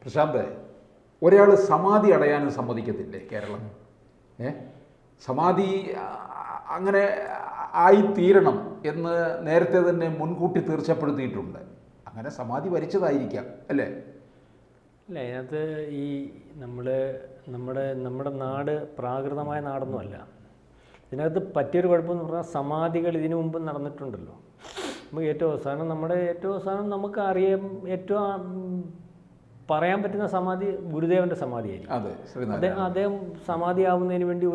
പ്രശാന്ത്, ഒരാൾ സമാധി അടയാനും സമ്മതിക്കത്തില്ലേ കേരളം? സമാധി അങ്ങനെ ആയിത്തീരണം എന്ന് നേരത്തെ തന്നെ മുൻകൂട്ടി തീർച്ചപ്പെടുത്തിയിട്ടുണ്ട്. അങ്ങനെ സമാധി വരിച്ചതായിരിക്കാം അല്ലേ? അല്ല, അതിനകത്ത് ഈ നമ്മുടെ നാട് പ്രാകൃതമായ നാടൊന്നുമല്ല. ഇതിനകത്ത് പറ്റിയൊരു കുഴപ്പമെന്ന് പറഞ്ഞാൽ സമാധികൾ ഇതിനു മുമ്പ് നടന്നിട്ടുണ്ടല്ലോ. നമുക്ക് ഏറ്റവും അവസാനം നമുക്ക് അറിയാം, ഏറ്റവും പറയാൻ പറ്റുന്ന സമാധി ഗുരുദേവൻ്റെ സമാധിയായിരിക്കും. അദ്ദേഹം സമാധിയാവുന്നതിന് വേണ്ടി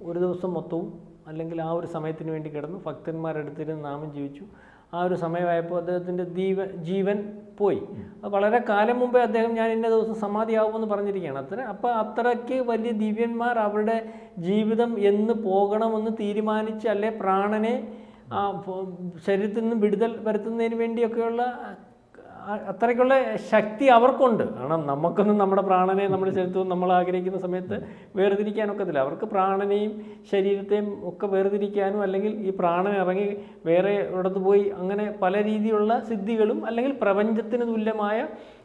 ഒരു ദിവസം മൊത്തവും അല്ലെങ്കിൽ ആ ഒരു സമയത്തിന് വേണ്ടി കിടന്നു ഭക്തന്മാരെടുത്തിരുന്ന് നാമം ജീവിച്ചു. ആ ഒരു സമയമായപ്പോൾ അദ്ദേഹത്തിൻ്റെ ജീവൻ പോയി. വളരെ കാലം മുമ്പേ അദ്ദേഹം ഞാൻ ഇന്ന ദിവസം സമാധിയാവുമെന്ന് പറഞ്ഞിരിക്കുകയാണ്. അത്രയ്ക്ക് വലിയ ദിവ്യന്മാർ അവരുടെ ജീവിതം എന്ന് പോകണമെന്ന് തീരുമാനിച്ച്, അല്ലെ പ്രാണനെ ശരീരത്തിൽ നിന്ന് വിടുതൽ വരുത്തുന്നതിന് വേണ്ടിയൊക്കെയുള്ള അത്രയ്ക്കുള്ള ശക്തി അവർക്കുണ്ട്. കാരണം നമുക്കൊന്നും നമ്മുടെ പ്രാണനെ നമ്മുടെ ശരീരത്തിൽ നമ്മൾ ആഗ്രഹിക്കുന്ന സമയത്ത് വേർതിരിക്കാനൊക്കത്തില്ല. അവർക്ക് പ്രാണനെയും ശരീരത്തെയും ഒക്കെ വേർതിരിക്കാനും, അല്ലെങ്കിൽ ഈ പ്രാണൻ ഇറങ്ങി വേറെ ഇടത്ത് പോയി അങ്ങനെ പല രീതിയിലുള്ള സിദ്ധികളും, അല്ലെങ്കിൽ പ്രപഞ്ചത്തിന് തുല്യമായ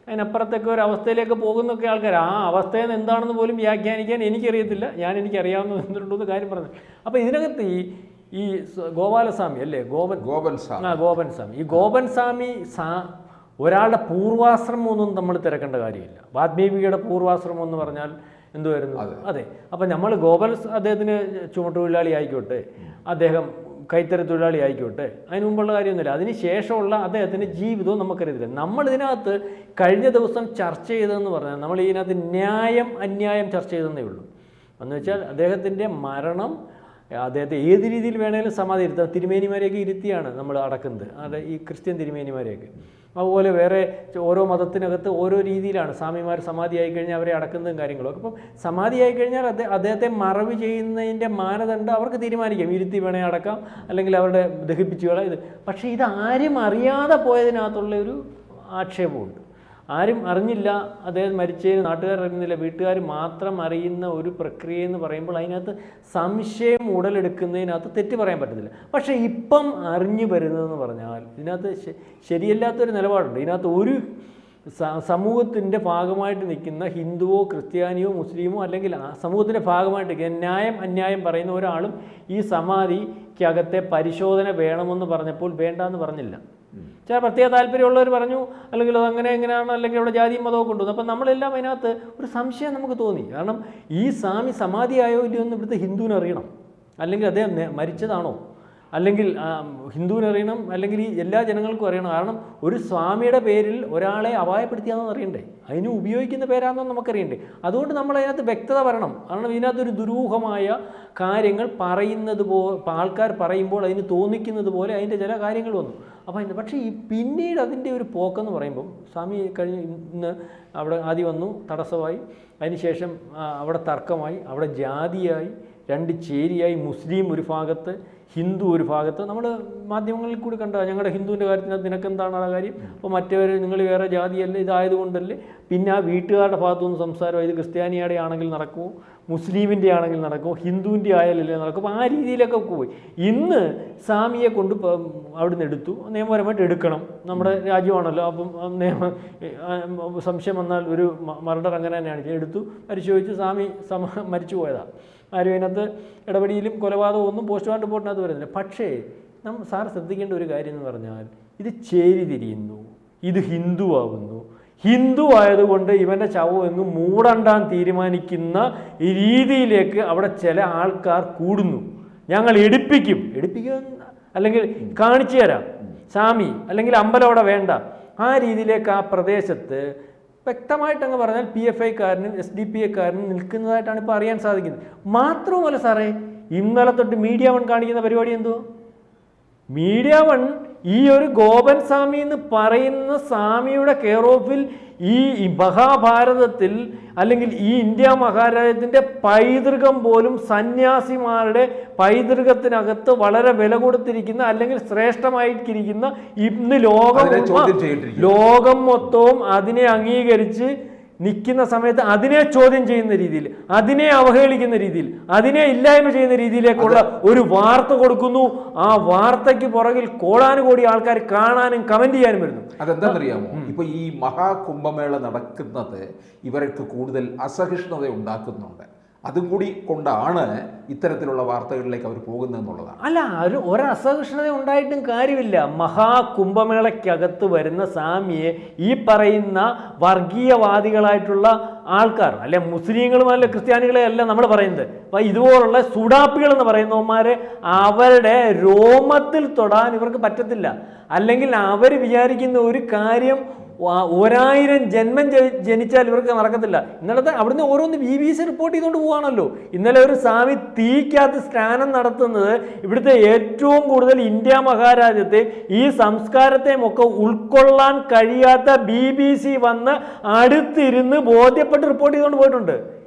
അതിനപ്പുറത്തൊക്കെ ഒരു അവസ്ഥയിലേക്ക് പോകുന്നൊക്കെ ആൾക്കാർ. ആ അവസ്ഥയിൽ എന്താണെന്ന് പോലും വ്യാഖ്യാനിക്കാൻ എനിക്കറിയത്തില്ല. എനിക്കറിയാവുന്ന എന്തുണ്ടെന്ന് കാര്യം പറഞ്ഞു. അപ്പോൾ ഇതിനകത്ത് ഈ ഗോപാലസ്വാമി അല്ലേ, ഗോപൻ സ്വാമി, ഈ ഗോപൻ സ്വാമി ഒരാളുടെ പൂർവാശ്രമമൊന്നും നമ്മൾ തിരക്കേണ്ട കാര്യമില്ല. വാത്മീകിയുടെ പൂർവാശ്രമം എന്ന് പറഞ്ഞാൽ എന്തുവായിരുന്നു? അതെ. അപ്പം നമ്മൾ അദ്ദേഹത്തിന് ചുമട്ടുതൊഴിലാളി ആയിക്കോട്ടെ, അദ്ദേഹം കൈത്തറി തൊഴിലാളി ആയിക്കോട്ടെ, അതിന് മുമ്പുള്ള കാര്യമൊന്നുമില്ല. അതിന് ശേഷമുള്ള അദ്ദേഹത്തിൻ്റെ ജീവിതവും നമുക്കറിയത്തില്ല. നമ്മളിതിനകത്ത് കഴിഞ്ഞ ദിവസം ചർച്ച ചെയ്തതെന്ന് പറഞ്ഞാൽ, നമ്മൾ ഇതിനകത്ത് ന്യായം അന്യായം ചർച്ച ചെയ്തെന്നേ ഉള്ളൂ. എന്ന് വെച്ചാൽ അദ്ദേഹത്തിൻ്റെ മരണം അദ്ദേഹത്തെ ഏത് രീതിയിൽ വേണേലും സമാധി ഇരുത്താം. തിരുമേനിമാരെയൊക്കെ ഇരുത്തിയാണ് നമ്മൾ അടക്കുന്നത്, ഈ ക്രിസ്ത്യൻ തിരുമേനിമാരെയൊക്കെ. അതുപോലെ വേറെ ഓരോ മതത്തിനകത്ത് ഓരോ രീതിയിലാണ് സ്വാമിമാർ സമാധിയായി കഴിഞ്ഞാൽ അവരെ അടക്കുന്നതും കാര്യങ്ങളും. അപ്പം സമാധിയായി കഴിഞ്ഞാൽ അദ്ദേഹത്തെ മറവ് ചെയ്യുന്നതിൻ്റെ മാനദണ്ഡം അവർക്ക് തീരുമാനിക്കാം. ഇരുത്തി വേണേൽ അടക്കാം, അല്ലെങ്കിൽ അവരുടെ ദഹിപ്പിച്ചു കളാം. പക്ഷേ ഇതാരും അറിയാതെ പോയതിനകത്തുള്ള ഒരു ആക്ഷേപമുണ്ട്. ആരും അറിഞ്ഞില്ല, അദ്ദേഹം മരിച്ചതിന് നാട്ടുകാർ അറിയുന്നില്ല, വീട്ടുകാർ മാത്രം അറിയുന്ന ഒരു പ്രക്രിയ എന്ന് പറയുമ്പോൾ അതിനകത്ത് സംശയം ഉടലെടുക്കുന്നതിനകത്ത് തെറ്റ് പറയാൻ പറ്റത്തില്ല. പക്ഷേ ഇപ്പം അറിഞ്ഞു വരുന്നതെന്ന് പറഞ്ഞാൽ ഇതിനകത്ത് ശരിയല്ലാത്തൊരു നിലപാടുണ്ട്. ഇതിനകത്ത് ഒരു സമൂഹത്തിൻ്റെ ഭാഗമായിട്ട് നിൽക്കുന്ന ഹിന്ദുവോ ക്രിസ്ത്യാനിയോ മുസ്ലിമോ, അല്ലെങ്കിൽ സമൂഹത്തിൻ്റെ ഭാഗമായിട്ട് നിൽക്കുന്ന ന്യായം അന്യായം പറയുന്ന ഒരാളും ഈ സമാധിക്കകത്തെ പരിശോധന വേണമെന്ന് പറഞ്ഞപ്പോൾ വേണ്ടാന്ന് പറഞ്ഞില്ല. ചില പ്രത്യേക താല്പര്യമുള്ളവർ പറഞ്ഞു, അല്ലെങ്കിൽ അതങ്ങനെ എങ്ങനെയാണ്, അല്ലെങ്കിൽ അവിടെ ജാതിയും മതവും കൊണ്ടുവന്നു. അപ്പം നമ്മളെല്ലാം അതിനകത്ത് ഒരു സംശയം നമുക്ക് തോന്നി. കാരണം ഈ സ്വാമി സമാധിയായോ ഇല്ലയോ എന്ന് ഇവിടുത്തെ ഹിന്ദുവിന് അറിയണം, അല്ലെങ്കിൽ അദ്ദേഹം മരിച്ചതാണോ, അല്ലെങ്കിൽ ഹിന്ദുവിനറിയണം, അല്ലെങ്കിൽ ഈ എല്ലാ ജനങ്ങൾക്കും അറിയണം. കാരണം ഒരു സ്വാമിയുടെ പേരിൽ ഒരാളെ അപായപ്പെടുത്തിയാണെന്ന് അറിയണ്ടേ, അതിന് ഉപയോഗിക്കുന്ന പേരാണെന്ന് നമുക്കറിയണ്ടേ. അതുകൊണ്ട് നമ്മളതിനകത്ത് വ്യക്തത വരണം. കാരണം ഇതിനകത്തൊരു ദുരൂഹമായ കാര്യങ്ങൾ ആൾക്കാർ പറയുമ്പോൾ അതിന് തോന്നിക്കുന്നത് പോലെ അതിൻ്റെ ചില കാര്യങ്ങൾ വന്നു. അപ്പോൾ പക്ഷേ പിന്നീട് അതിൻ്റെ ഒരു പോക്കെന്ന് പറയുമ്പം സ്വാമി ഇന്ന് അവിടെ ആദ്യം വന്നു, തടസ്സമായി, അതിനുശേഷം അവിടെ തർക്കമായി, അവിടെ ജാതിയായി, രണ്ട് ചേരിയായി, മുസ്ലിം ഒരു ഭാഗത്ത്, ഹിന്ദു ഒരു ഭാഗത്ത്. നമ്മൾ മാധ്യമങ്ങളിൽ കൂടി കണ്ട ഞങ്ങളുടെ ഹിന്ദുവിൻ്റെ കാര്യത്തിനകത്ത് നിനക്കെന്താണ് ആ കാര്യം, അപ്പോൾ മറ്റവർ നിങ്ങൾ വേറെ ജാതിയല്ലേ, ഇതായതുകൊണ്ടല്ലേ. പിന്നെ ആ വീട്ടുകാരുടെ ഭാഗത്തുനിന്ന് സംസാരം, ഇത് ക്രിസ്ത്യാനിയുടെ ആണെങ്കിൽ നടക്കുമോ, മുസ്ലിമിൻ്റെ ആണെങ്കിൽ നടക്കുമോ, ഹിന്ദുവിൻ്റെ ആയാലല്ലേ നടക്കും. അപ്പോൾ ആ രീതിയിലൊക്കെ പോയി. ഇന്ന് സ്വാമിയെ കൊണ്ട് അവിടുന്ന് എടുത്തു, നിയമപരമായിട്ട് എടുക്കണം, നമ്മുടെ രാജ്യമാണല്ലോ. അപ്പം സംശയം വന്നാൽ ഒരു മർഡർ അങ്ങനെ തന്നെയാണ് എടുത്തു പരിശോധിച്ച് സ്വാമി മരിച്ചു പോയതാണ്. ആരും അതിനകത്ത് ഇടപെടിയിലും കൊലപാതകം ഒന്നും പോസ്റ്റ്മോർട്ടം റിപ്പോർട്ടിനകത്ത് വരുന്നില്ല. പക്ഷേ സാർ ശ്രദ്ധിക്കേണ്ട ഒരു കാര്യം എന്ന് പറഞ്ഞാൽ, ഇത് ചേരി തിരിയുന്നു, ഇത് ഹിന്ദു ആവുന്നു, ഹിന്ദു ആയതുകൊണ്ട് ഇവൻ്റെ ശവം എങ്ങും മൂടണ്ടാൻ തീരുമാനിക്കുന്ന രീതിയിലേക്ക് അവിടെ ചില ആൾക്കാർ കൂടുന്നു. ഞങ്ങൾ എടുപ്പിക്കും, അല്ലെങ്കിൽ കാണിച്ചു തരാം സ്വാമി, അല്ലെങ്കിൽ അമ്പലം അവിടെ വേണ്ട, ആ രീതിയിലേക്ക് ആ പ്രദേശത്ത് വ്യക്തമായിട്ടങ്ങ് പറഞ്ഞാൽ PFIക്കാരനും SDPIക്കാരനും നിൽക്കുന്നതായിട്ടാണ് ഇപ്പോൾ അറിയാൻ സാധിക്കുന്നത്. മാത്രവുമല്ല സാറേ, ഇന്നലെ തൊട്ട് മീഡിയ വൺ കാണിക്കുന്ന പരിപാടി എന്തോ, മീഡിയ വൺ ഈ ഒരു ഗോപൻ സ്വാമി എന്ന് പറയുന്ന സ്വാമിയുടെ കെയർ ഓഫിൽ ഈ മഹാഭാരതത്തിൽ, അല്ലെങ്കിൽ ഈ ഇന്ത്യ മഹാരാജ്യത്തിൻ്റെ പൈതൃകം പോലും സന്യാസിമാരുടെ പൈതൃകത്തിനകത്ത് വളരെ വില കൊടുത്തിരിക്കുന്ന, അല്ലെങ്കിൽ ശ്രേഷ്ഠമായിരിക്കുന്ന ഇന്ന് ലോകം മൊത്തവും അതിനെ അംഗീകരിച്ച് നിൽക്കുന്ന സമയത്ത് അതിനെ ചോദ്യം ചെയ്യുന്ന രീതിയിൽ, അതിനെ അവഹേളിക്കുന്ന രീതിയിൽ, അതിനെ ഇല്ലായ്മ ചെയ്യുന്ന രീതിയിലേക്കുള്ള ഒരു വാർത്ത കൊടുക്കുന്നു. ആ വാർത്തയ്ക്ക് പുറകിൽ കോടാനുകോടി ആൾക്കാർ കാണാനും കമന്റ് ചെയ്യാനും വരുന്നു. അതെന്താണെന്നറിയാമോ? ഇപ്പൊ ഈ മഹാകുംഭമേള നടക്കുന്നത് ഇവർക്ക് കൂടുതൽ അസഹിഷ്ണുത ഉണ്ടാക്കുന്നുണ്ട്. അതും കൂടി കൊണ്ടാണ് ഇത്തരത്തിലുള്ള വാർത്തകളിലേക്ക് അവർ പോകുന്നതെന്നുള്ളതാണ്. അല്ല, ഒരു അസഹിഷ്ണുത ഉണ്ടായിട്ടും കാര്യമില്ല. മഹാകുംഭമേളയ്ക്കകത്ത് വരുന്ന സ്വാമിയെ ഈ പറയുന്ന വർഗീയവാദികളായിട്ടുള്ള ആൾക്കാർ, അല്ലെ മുസ്ലിങ്ങളും അല്ലെ ക്രിസ്ത്യാനികളെ അല്ല നമ്മൾ പറയുന്നത്, അപ്പം ഇതുപോലുള്ള സുഡാപ്പികൾ എന്ന് പറയുന്നവന്മാരെ അവരുടെ രോമത്തിൽ തൊടാൻ ഇവർക്ക് പറ്റത്തില്ല. അല്ലെങ്കിൽ അവർ വിചാരിക്കുന്ന ഒരു കാര്യം 1000 ജന്മം ജനിച്ചാൽ ഇവർക്ക് നടക്കത്തില്ല. ഇന്നലത്തെ അവിടുന്ന് ഓരോന്ന് BBC റിപ്പോർട്ട് ചെയ്തുകൊണ്ട് പോവാണല്ലോ. ഇന്നലെ ഒരു സ്വാമി തീക്കകത്ത് സ്നാനം നടത്തുന്നത് ഇവിടുത്തെ ഏറ്റവും കൂടുതൽ ഇന്ത്യ മഹാരാജ്യത്തെ ഈ സംസ്കാരത്തെയും ഒക്കെ ഉൾക്കൊള്ളാൻ കഴിയാത്ത BBC വന്ന് അടുത്തിരുന്ന് ബോധ്യപ്പെട്ട് റിപ്പോർട്ട് ചെയ്തുകൊണ്ട് പോയിട്ടുണ്ട്.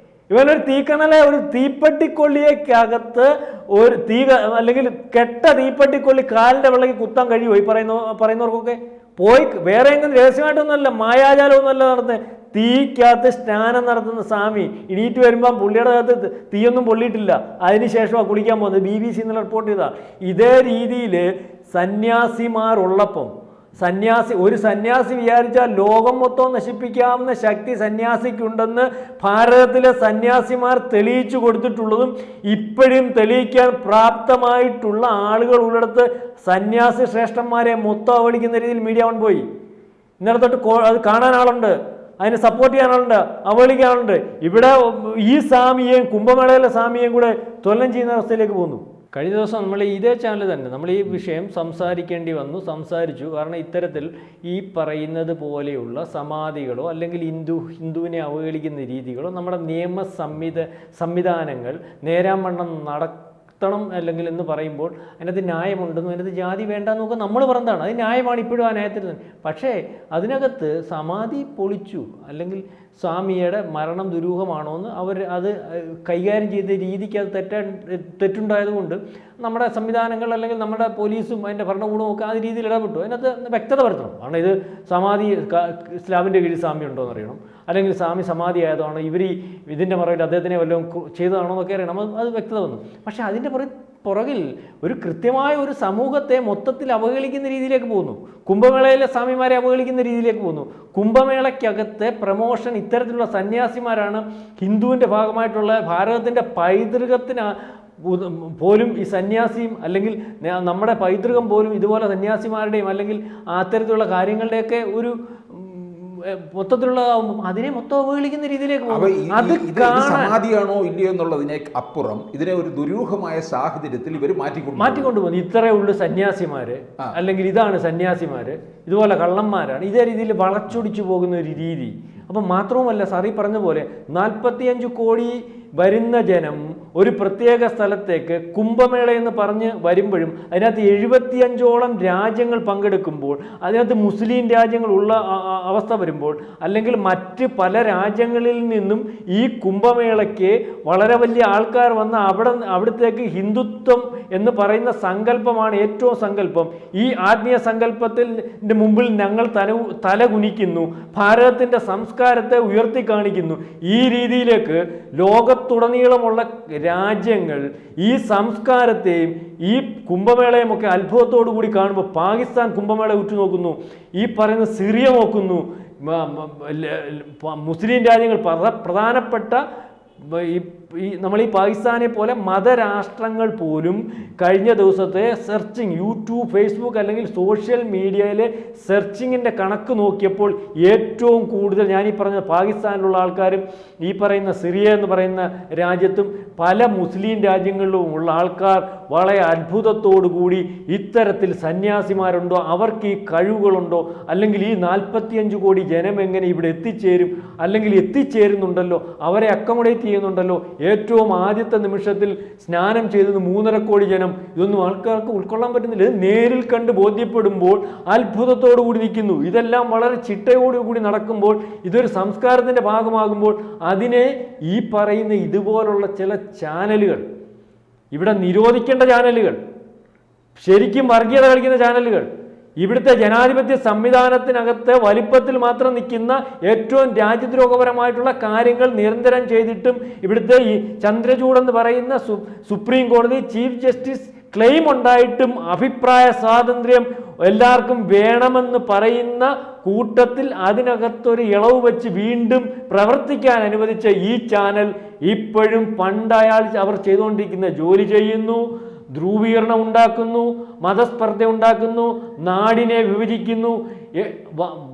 ഇവനൊരു തീക്കണലെ, ഒരു തീപ്പെട്ടിക്കൊള്ളിയേക്കകത്ത് ഒരു അല്ലെങ്കിൽ കെട്ട തീപ്പെട്ടിക്കൊള്ളി കാലിൻ്റെ വെള്ളയ്ക്ക് കുത്താൻ കഴിയുമോ ഈ പറയുന്നവർക്കൊക്കെ? പോയി വേറെ എങ്കിലും രഹസ്യമായിട്ടൊന്നുമല്ല, മായാജാലമൊന്നുമല്ല നടത്തുന്നത്. തീക്കകത്ത് സ്നാനം നടത്തുന്ന സ്വാമി ഇണീറ്റ് വരുമ്പം പുള്ളിയുടെ അകത്ത് തീയൊന്നും പൊള്ളിയിട്ടില്ല. അതിനുശേഷമാണ് കുളിക്കാൻ പോകുന്നത്. BBC എന്നുള്ള റിപ്പോർട്ട് ചെയ്താൽ ഇതേ രീതിയിൽ സന്യാസിമാരുള്ളപ്പം ഒരു സന്യാസി വിചാരിച്ചാൽ ലോകം മൊത്തം നശിപ്പിക്കാവുന്ന ശക്തി സന്യാസിക്കുണ്ടെന്ന് ഭാരതത്തിലെ സന്യാസിമാർ തെളിയിച്ചു കൊടുത്തിട്ടുള്ളതും ഇപ്പോഴും തെളിയിക്കാൻ പ്രാപ്തമായിട്ടുള്ള ആളുകൾ ഉള്ളിടത്ത് സന്യാസി ശ്രേഷ്ഠന്മാരെ മൊത്തം അവളിക്കുന്ന രീതിയിൽ മീഡിയ വൺ പോയി. ഇന്നലെ തൊട്ട് അത് കാണാൻ ആളുണ്ട്, അതിനെ സപ്പോർട്ട് ചെയ്യാനുണ്ട്, അവഹേളിക്കാനുണ്ട്. ഇവിടെ ഈ സ്വാമിയെയും കുംഭമേളയിലെ സ്വാമിയെയും കൂടെ തുലനം ചെയ്യുന്ന അവസ്ഥയിലേക്ക് പോകുന്നു. കഴിഞ്ഞ ദിവസം നമ്മൾ ഇതേ ചാനൽ തന്നെ നമ്മൾ ഈ വിഷയം സംസാരിക്കേണ്ടി വന്നു, സംസാരിച്ചു. കാരണം ഇത്തരത്തിൽ ഈ പറയുന്നത് പോലെയുള്ള സമാധികളോ അല്ലെങ്കിൽ ഹിന്ദുവിനെ അവഹേളിക്കുന്ന രീതികളോ നമ്മുടെ സംവിധാനങ്ങൾ നേരാവണ്ണം നടത്തണം അല്ലെങ്കിൽ എന്ന് പറയുമ്പോൾ അതിനകത്ത് ന്യായമുണ്ടെന്നും അതിനകത്ത് ജാതി വേണ്ടെന്നൊക്കെ നമ്മൾ പറഞ്ഞതാണ്. അത് ന്യായമാണ് ഇപ്പോഴും ആ ന്യായത്തിൽ തന്നെ. പക്ഷേ അതിനകത്ത് സമാധി പൊളിച്ചു അല്ലെങ്കിൽ സ്വാമിയുടെ മരണം ദുരൂഹമാണോ എന്ന് അത് കൈകാര്യം ചെയ്ത രീതിക്ക് അത് തെറ്റുണ്ടായതുകൊണ്ട് നമ്മുടെ സംവിധാനങ്ങൾ അല്ലെങ്കിൽ നമ്മുടെ പോലീസും അതിൻ്റെ ഭരണകൂടവും ഒക്കെ ആ രീതിയിൽ ഇടപെട്ടു. അതിനകത്ത് വ്യക്തത വരുത്തണം. കാരണം ഇത് സമാധി ഇസ്ലാമിൻ്റെ കീഴിൽ സ്വാമി ഉണ്ടോ എന്നറിയണം, അല്ലെങ്കിൽ സ്വാമി സമാധി ആയതാണോ, ഇതിൻ്റെ മറവിൽ അദ്ദേഹത്തിനെ വല്ലതും ചെയ്തതാണോ എന്നൊക്കെ അറിയണം. അത് വ്യക്തത വന്നു. പക്ഷേ അതിൻ്റെ പുറകിൽ ഒരു കൃത്യമായ ഒരു സമൂഹത്തെ മൊത്തത്തിൽ അവഹേളിക്കുന്ന രീതിയിലേക്ക് പോകുന്നു. കുംഭമേളയിലെ സ്വാമിമാരെ അവഹേളിക്കുന്ന രീതിയിലേക്ക് പോകുന്നു. കുംഭമേളയ്ക്കകത്തെ പ്രമോഷൻ ഇത്തരത്തിലുള്ള സന്യാസിമാരാണ്. ഹിന്ദുവിൻ്റെ ഭാഗമായിട്ടുള്ള ഭാരതത്തിൻ്റെ പൈതൃകത്തിന് പോലും ഈ സന്യാസിയും അല്ലെങ്കിൽ നമ്മുടെ പൈതൃകം പോലും ഇതുപോലെ സന്യാസിമാരുടെയും അല്ലെങ്കിൽ അത്തരത്തിലുള്ള കാര്യങ്ങളുടെയൊക്കെ ഒരു മൊത്തത്തിലുള്ള അതിനെ മൊത്തം അവഹേളിക്കുന്ന രീതിയിലേക്ക് സമാധിയാണോ ഇല്ലയോ എന്നുള്ളതിനെ അപ്പുറം ഇതിനെ ഒരു ദുരൂഹമായ സാഹചര്യത്തിൽ ഇവർ മാറ്റിക്കൊണ്ടുപോകുന്നു. ഇത്രയേ ഉള്ളൂ സന്യാസിമാര്, അല്ലെങ്കിൽ ഇതാണ് സന്യാസിമാര്, ഇതുപോലെ കള്ളന്മാരാണ്, ഇതേ രീതിയിൽ വളച്ചൊടിച്ചു പോകുന്ന ഒരു രീതി. അപ്പം മാത്രവുമല്ല, സാറി പറഞ്ഞ പോലെ 45 കോടി വരുന്ന ജനം ഒരു പ്രത്യേക സ്ഥലത്തേക്ക് കുംഭമേള എന്ന് പറഞ്ഞ് വരുമ്പോഴും അതിനകത്ത് 75ഓളം രാജ്യങ്ങൾ പങ്കെടുക്കുമ്പോൾ അതിനകത്ത് മുസ്ലിം രാജ്യങ്ങളുള്ള അവസ്ഥ വരുമ്പോൾ അല്ലെങ്കിൽ മറ്റ് പല രാജ്യങ്ങളിൽ നിന്നും ഈ കുംഭമേളയ്ക്ക് വളരെ വലിയ ആൾക്കാർ വന്ന് അവിടത്തേക്ക് ഹിന്ദുത്വം എന്ന് പറയുന്ന സങ്കല്പമാണ് ഏറ്റവും സങ്കല്പം. ഈ ആത്മീയ സങ്കല്പത്തിൻ്റെ മുമ്പിൽ ഞങ്ങൾ തല കുനിക്കുന്നു, ഭാരതത്തിൻ്റെ സംസ്കാരത്തെ ഉയർത്തി കാണിക്കുന്നു. ഈ രീതിയിലേക്ക് ലോകത്തുടനീളമുള്ള രാജ്യങ്ങൾ ഈ സംസ്കാരത്തെയും ഈ കുംഭമേളയും ഒക്കെ അത്ഭുതത്തോടു കൂടി കാണുമ്പോൾ പാകിസ്ഥാൻ കുംഭമേള ഉറ്റുനോക്കുന്നു, ഈ പറയുന്ന സിറിയ നോക്കുന്നു, മുസ്ലിം രാജ്യങ്ങൾ പ്രധാനപ്പെട്ട നമ്മൾ ഈ പാകിസ്ഥാനെ പോലെ മതരാഷ്ട്രങ്ങൾ പോലും കഴിഞ്ഞ ദിവസത്തെ സെർച്ചിങ് യൂട്യൂബ്, ഫേസ്ബുക്ക് അല്ലെങ്കിൽ സോഷ്യൽ മീഡിയയിലെ സെർച്ചിങ്ങിൻ്റെ കണക്ക് നോക്കിയപ്പോൾ ഏറ്റവും കൂടുതൽ ഞാൻ ഈ പറഞ്ഞ പാകിസ്ഥാനിലുള്ള ആൾക്കാരും ഈ പറയുന്ന സിറിയ എന്ന് പറയുന്ന രാജ്യത്തും പല മുസ്ലിം രാജ്യങ്ങളിലും ഉള്ള ആൾക്കാർ വളരെ അത്ഭുതത്തോടു കൂടി ഇത്തരത്തിൽ സന്യാസിമാരുണ്ടോ, അവർക്ക് ഈ കഴിവുകളുണ്ടോ, അല്ലെങ്കിൽ ഈ 45 കോടി ജനം എങ്ങനെ ഇവിടെ എത്തിച്ചേരും, അല്ലെങ്കിൽ എത്തിച്ചേരുന്നുണ്ടല്ലോ, അവരെ അക്കോമഡേറ്റ് ചെയ്യുന്നുണ്ടല്ലോ. ഏറ്റവും ആദ്യത്തെ നിമിഷത്തിൽ സ്നാനം ചെയ്തത് 3.5 കോടി ജനം. ഇതൊന്നും ആൾക്കാർക്ക് ഉൾക്കൊള്ളാൻ പറ്റുന്നില്ല. ഇത് നേരിൽ കണ്ട് ബോധ്യപ്പെടുമ്പോൾ അത്ഭുതത്തോടു കൂടി നിൽക്കുന്നു. ഇതെല്ലാം വളരെ ചിട്ടയോടുകൂടി നടക്കുമ്പോൾ, ഇതൊരു സംസ്കാരത്തിൻ്റെ ഭാഗമാകുമ്പോൾ അതിനെ ഈ പറയുന്ന ഇതുപോലുള്ള ചില ചാനലുകൾ, ഇവിടെ നിരോധിക്കേണ്ട ചാനലുകൾ, ശരിക്കും വർഗീയത കളിക്കുന്ന ചാനലുകൾ, ഇവിടുത്തെ ജനാധിപത്യ സംവിധാനത്തിനകത്ത് വലിപ്പത്തിൽ മാത്രം നിൽക്കുന്ന ഏറ്റവും രാജ്യദ്രോഹപരമായിട്ടുള്ള കാര്യങ്ങൾ നിരന്തരം ചെയ്തിട്ടും ഇവിടുത്തെ ഈ ചന്ദ്രചൂഡ് എന്ന് പറയുന്ന സുപ്രീം കോടതി ചീഫ് ജസ്റ്റിസ് ക്ലെയിം ഉണ്ടായിട്ടും അഭിപ്രായ സ്വാതന്ത്ര്യം എല്ലാവർക്കും വേണമെന്ന് പറയുന്ന കൂട്ടത്തിൽ അതിനകത്തൊരു ഇളവ് വെച്ച് വീണ്ടും പ്രവർത്തിക്കാൻ അനുവദിച്ച ഈ ചാനൽ ഇപ്പോഴും അവർ ചെയ്തുകൊണ്ടിരിക്കുന്ന ജോലി ചെയ്യുന്നു. ധ്രുവീകരണം ഉണ്ടാക്കുന്നു, മതസ്പർദ്ധ ഉണ്ടാക്കുന്നു, നാടിനെ വിഭജിക്കുന്നു.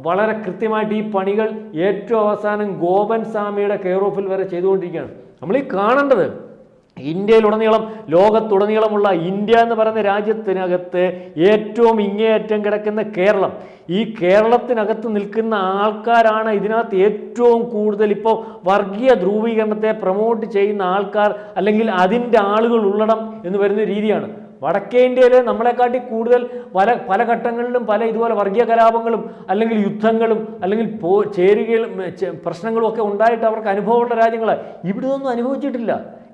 വളരെ കൃത്യമായിട്ട് ഈ പണികൾ ഏറ്റവും അവസാനം ഗോപൻ സ്വാമിയുടെ കെയർ ഓഫിൽ വരെ ചെയ്തുകൊണ്ടിരിക്കുകയാണ്. നമ്മൾ ഈ കാണേണ്ടത് ഇന്ത്യയിലുടനീളം, ലോകത്തുടനീളമുള്ള ഇന്ത്യ എന്ന് പറയുന്ന രാജ്യത്തിനകത്ത് ഏറ്റവും ഇങ്ങേയറ്റം കിടക്കുന്ന കേരളം, ഈ കേരളത്തിനകത്ത് നിൽക്കുന്ന ആൾക്കാരാണ് ഇതിനകത്ത് ഏറ്റവും കൂടുതൽ ഇപ്പോൾ വർഗീയ ധ്രുവീകരണത്തെ പ്രൊമോട്ട് ചെയ്യുന്ന ആൾക്കാർ, അല്ലെങ്കിൽ അതിൻ്റെ ആളുകൾ ഉള്ളടം എന്ന് വരുന്ന രീതിയാണ്. വടക്കേ ഇന്ത്യയിൽ നമ്മളെക്കാട്ടി കൂടുതൽ പല ഘട്ടങ്ങളിലും പല ഇതുപോലെ വർഗീയ കലാപങ്ങളും അല്ലെങ്കിൽ യുദ്ധങ്ങളും അല്ലെങ്കിൽ ചേരുകയും പ്രശ്നങ്ങളും ഒക്കെ ഉണ്ടായിട്ട് അവർക്ക് അനുഭവമുള്ള രാജ്യങ്ങളാണ്. ഇവിടെ ഒന്നും അനുഭവിച്ചിട്ടില്ല.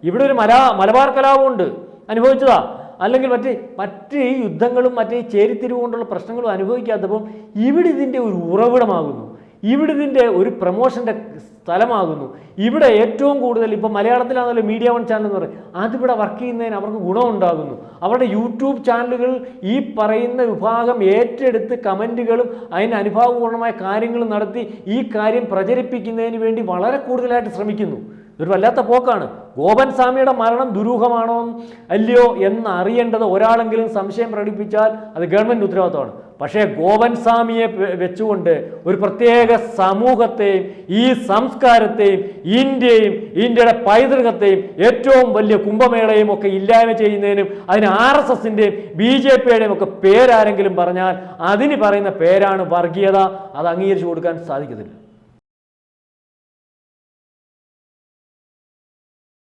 ഇവിടെ ഒരു മലബാർ കലാപമുണ്ട്, അനുഭവിച്ചതാ. അല്ലെങ്കിൽ മറ്റ് ഈ യുദ്ധങ്ങളും മറ്റേ ചേരിത്തിരിവ് കൊണ്ടുള്ള പ്രശ്നങ്ങളും അനുഭവിക്കാത്തപ്പം ഇവിടെ ഇതിൻ്റെ ഒരു ഉറവിടമാകുന്നു, ഇവിടെ ഇതിൻ്റെ ഒരു പ്രൊമോഷൻ്റെ സ്ഥലമാകുന്നു. ഇവിടെ ഏറ്റവും കൂടുതൽ ഇപ്പോൾ മലയാളത്തിലാണല്ലോ മീഡിയ വൺ ചാനൽ എന്ന് പറയും, അതിവിടെ വർക്ക് ചെയ്യുന്നതിന് അവർക്ക് ഗുണമുണ്ടാകുന്നു. അവരുടെ യൂട്യൂബ് ചാനലുകൾ ഈ പറയുന്ന വിഭാഗം ഏറ്റെടുത്ത് കമൻറ്റുകളും അതിന് അനുഭാവപൂർണമായ കാര്യങ്ങളും നടത്തി ഈ കാര്യം പ്രചരിപ്പിക്കുന്നതിന് വേണ്ടി വളരെ കൂടുതലായിട്ട് ശ്രമിക്കുന്നു. ഇതൊരു വല്ലാത്ത പോക്കാണ്. ഗോപൻ സ്വാമിയുടെ മരണം ദുരൂഹമാണോ അല്ലയോ എന്ന് അറിയേണ്ടത് ഒരാളെങ്കിലും സംശയം പ്രകടിപ്പിച്ചാൽ അത് ഗവൺമെൻറ് ഉത്തരവാദിത്തമാണ്. പക്ഷേ ഗോപൻ സ്വാമിയെ വെച്ചുകൊണ്ട് ഒരു പ്രത്യേക സമൂഹത്തെയും ഈ സംസ്കാരത്തെയും ഇന്ത്യയും ഇന്ത്യയുടെ പൈതൃകത്തെയും ഏറ്റവും വലിയ കുംഭമേളയും ഒക്കെ ഇല്ലായ്മ ചെയ്യുന്നതിനും അതിന് RSSൻ്റെയും BJPയുടെയും ഒക്കെ പേരാരെങ്കിലും പറഞ്ഞാൽ അതിന് പറയുന്ന പേരാണ് വർഗീയത. അത് അംഗീകരിച്ചു കൊടുക്കാൻ സാധിക്കത്തില്ല.